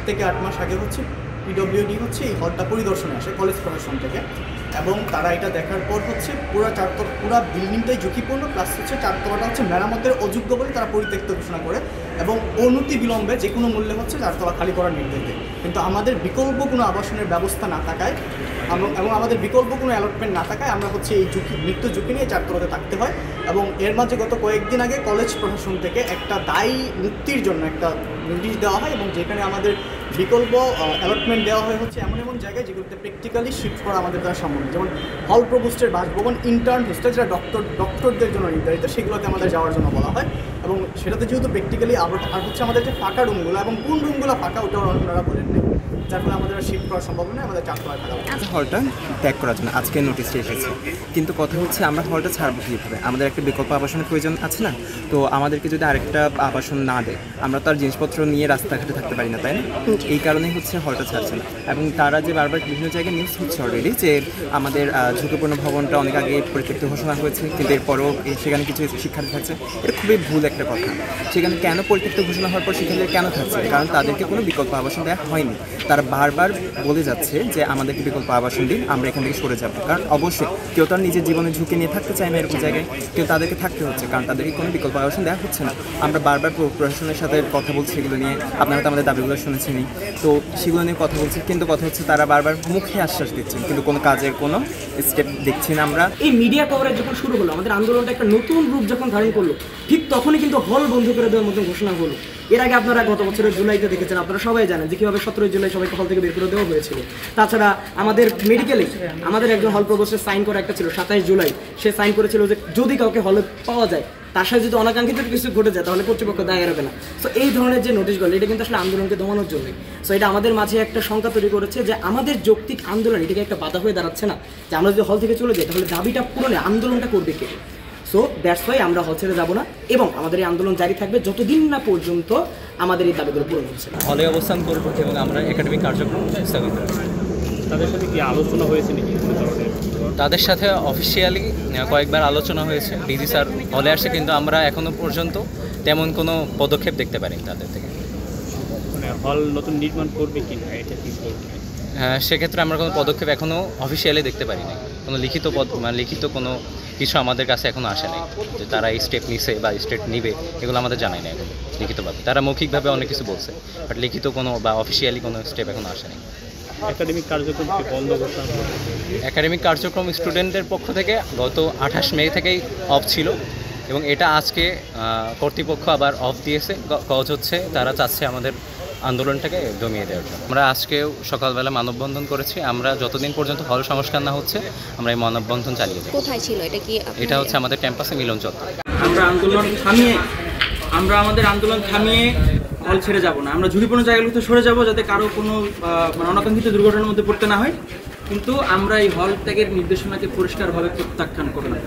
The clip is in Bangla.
থেকে 8 মাস আগে হচ্ছে পিডব্লিউডি হচ্ছে এই হলটা পরিদর্শনে আসে কলেজ প্রশাসন থেকে, এবং তারা এটা দেখার পর হচ্ছে পুরো বিল্ডিংটাই ঝুঁকিপূর্ণ, প্লাস হচ্ছে 4 তলাটা হচ্ছে মেরামতের অযোগ্য বলে তারা পরিত্যক্ত ঘোষণা করে এবং অনতি বিলম্বে যে কোনো মূল্যে হচ্ছে 4 তলা খালি করার নির্দেশ দেয়। কিন্তু আমাদের বিকল্প কোনো আবাসনের ব্যবস্থা না থাকায় এবং আমাদের বিকল্প কোনো অ্যালটমেন্ট না থাকায় আমরা হচ্ছে এই মৃত্যু ঝুঁকি নিয়ে 4 তলাতে থাকতে হয়। এবং এর মাঝে গত কয়েকদিন আগে কলেজ প্রশাসন থেকে একটা দায়ী মুক্তির জন্য একটা নোটিশ দেওয়া হয়, এবং যেখানে আমাদের বিকল্প অ্যালটমেন্ট দেওয়া হয় হচ্ছে এমন জায়গায় যেগুলোতে প্র্যাকটিক্যালি শিফট করা আমাদের দ্বারা সম্ভব, যেমন হল প্রভোস্টের বাসভবন, ইন্টার্ন হোস্টেল যেটা ডক্টরদের জন্য নির্ধারিত, সেগুলোতে আমাদের যাওয়ার জন্য বলা হয়। এবং সেটাতে যেহেতু প্র্যাকটিক্যালি আর হচ্ছে আমাদের যে ফাঁকা রুমগুলো এবং কোন রুমগুলো ফাঁকা ওটাও ওনারা বলেন নেই, যার ফলে আমাদের শিফট করা সম্ভব নয়, আমাদের 4 তলায় থাকা। হলটা ত্যাগ করার জন্য আজকে নোটিশটা এসেছে, কিন্তু কথা হচ্ছে আমরা হলটা ছাড়বো কীভাবে? আমাদের একটা বিকল্প আবাসনের প্রয়োজন আছে না? তো আমাদেরকে যদি আরেকটা আবাসন না দেয়, আমরা তো আর জিনিসপত্র নিয়ে রাস্তাঘাটে থাকতে পারি না, তাই না? এই কারণেই হচ্ছে হলটা ছাড়ছে না। এবং তারা যে বারবার বিভিন্ন জায়গায় নিউজ হচ্ছে অলরেডি যে আমাদের ঝুঁকিপূর্ণ ভবনটা অনেক আগে পরিত্যক্ত ঘোষণা হয়েছে, কিন্তু এরপরও সেখানে কিছু শিক্ষার্থী থাকছে। এটা খুবই ভুল একটা কথা। সেখানে কেন পরিত্যক্ত ঘোষণা হওয়ার পর শিক্ষার্থীরা কেন থাকছে? কারণ তাদেরকে কোনো বিকল্প আবাসন দেওয়া হয়নি। তারা বারবার বলে যাচ্ছে যে আমাদেরকে বিকল্প আবাসন দিন, আমরা এখান থেকে সরে যাবো। কারণ অবশ্যই কেউ তার নিজের জীবনে ঝুঁকি নিয়ে থাকতে চায় না এরকম জায়গায়, কেউ তাদেরকে থাকতে হচ্ছে, কারণ তাদেরকে কোনো বিকল্প আবাসন দেওয়া হচ্ছে না। আমরা বারবার প্রশাসনের সাথে কথা বলছি এগুলো নিয়ে, আপনারা তো আমাদের দাবিগুলো শুনেছেনই, তো সেগুলো নিয়ে কথা বলছি, কিন্তু কথা হচ্ছে তারা বারবার মুখে আশ্বাস দিচ্ছেন, কিন্তু কোনো কাজের কোনো স্টেপ দেখছি না আমরা। এই মিডিয়া কভারেজ যখন শুরু হলো, আমাদের আন্দোলনটা একটা নতুন রূপ যখন ধারণ করলো, ঠিক তখনই কিন্তু হল বন্ধ করে দেওয়ার মতো ঘোষণা হলো। এর আগে আপনারা গত বছরের জুলাইতে দেখেছেন, আপনারা সবাই জানেন যে কীভাবে 17 জুলাই সবাইকে হল থেকে বের করে দেওয়া হয়েছিল। তাছাড়া আমাদের মেডিকেলে আমাদের একজন হল প্রভোস্টের সাইন করা একটা ছিল 27 জুলাই, সে সাইন করেছিল যে যদি কাউকে হলে পাওয়া যায়, তার সাথে যদি অনাকাঙ্ক্ষিত কিছু ঘটে যায় তাহলে কর্তৃপক্ষ দায় এড়াবে না। সো এই ধরনের যে নোটিশগুলো, এটা কিন্তু আসলে আন্দোলনকে দমানোর জন্যই। সো এটা আমাদের মাঝে একটা শঙ্কা তৈরি করেছে যে আমাদের যৌক্তিক আন্দোলন এটাকে একটা বাধা হয়ে দাঁড়াচ্ছে না, যে আমরা যদি হল থেকে চলে যাই তাহলে দাবিটা পূরণে আন্দোলনটা করবে কে? সো দ্যাটস ওয়াই আমরা হল ছেড়ে যাবো না, এবং আমাদের এই আন্দোলন জারি থাকবে যতদিন না পর্যন্ত আমাদের এই দাবিগুলো পূরণ হচ্ছে। হলে অবস্থান করব এবং আমরা একাডেমিক কার্যক্রম স্থগিত রাখব। তাদের সাথে কি আলোচনা হয়েছে নাকি? তাদের সাথে অফিসিয়ালি কয়েকবার আলোচনা হয়েছে, ডিজি স্যার হলে আসছে, কিন্তু আমরা এখনও পর্যন্ত তেমন কোনো পদক্ষেপ দেখতে পারিনি তাদের থেকে। মানে হল নতুন নির্মাণ করবে কি না এটা কি বলবে? সেক্ষেত্রে আমরা কোনো পদক্ষেপ এখনও অফিসিয়ালি দেখতে পারিনি, কোনো লিখিত কোনো কিছু আমাদের কাছে এখনও আসে নাই যে তারা এই স্টেপ নিছে বা স্টেপ নিবে, এগুলো আমাদের জানাই না এখন লিখিতভাবে। তারা মৌখিকভাবে অনেক কিছু বলছে, বাট লিখিত কোনো বা অফিসিয়ালি কোনো স্টেপ এখনও আসে নাই। একাডেমিক কার্যক্রম কি বন্ধ ঘোষণা করবে? একাডেমিক কার্যক্রম স্টুডেন্টদের পক্ষ থেকে গত 28 মে থেকেই অফ ছিল, এবং এটা আজকে কর্তৃপক্ষ আবার অফ দিয়েছে। কজ হচ্ছে তারা চাচ্ছে আমাদের আন্দোলনটাকে দমিয়ে দেওয়ার জন্য। আমরা আজকেও সকালবেলা মানববন্ধন করেছি। আমরা যতদিন পর্যন্ত হল সংস্কার না হচ্ছে আমরা এই মানববন্ধন চালিয়ে যাই। কোথায় ছিল এটা? কি এটা হচ্ছে আমাদের ক্যাম্পাসে মিলন চত্বর। আমরা আমাদের আন্দোলন থামিয়ে হল ছেড়ে যাব না। আমরা ঝুঁকিপূর্ণ জায়গাগুলোতে সরে যাব যাতে কারো কোনো অনাকাঙ্ক্ষিত দুর্ঘটনার মধ্যে পড়তে না হয়, কিন্তু আমরা এই হল ত্যাগের নির্দেশনাকে পরিষ্কারভাবে প্রত্যাখ্যান করব না।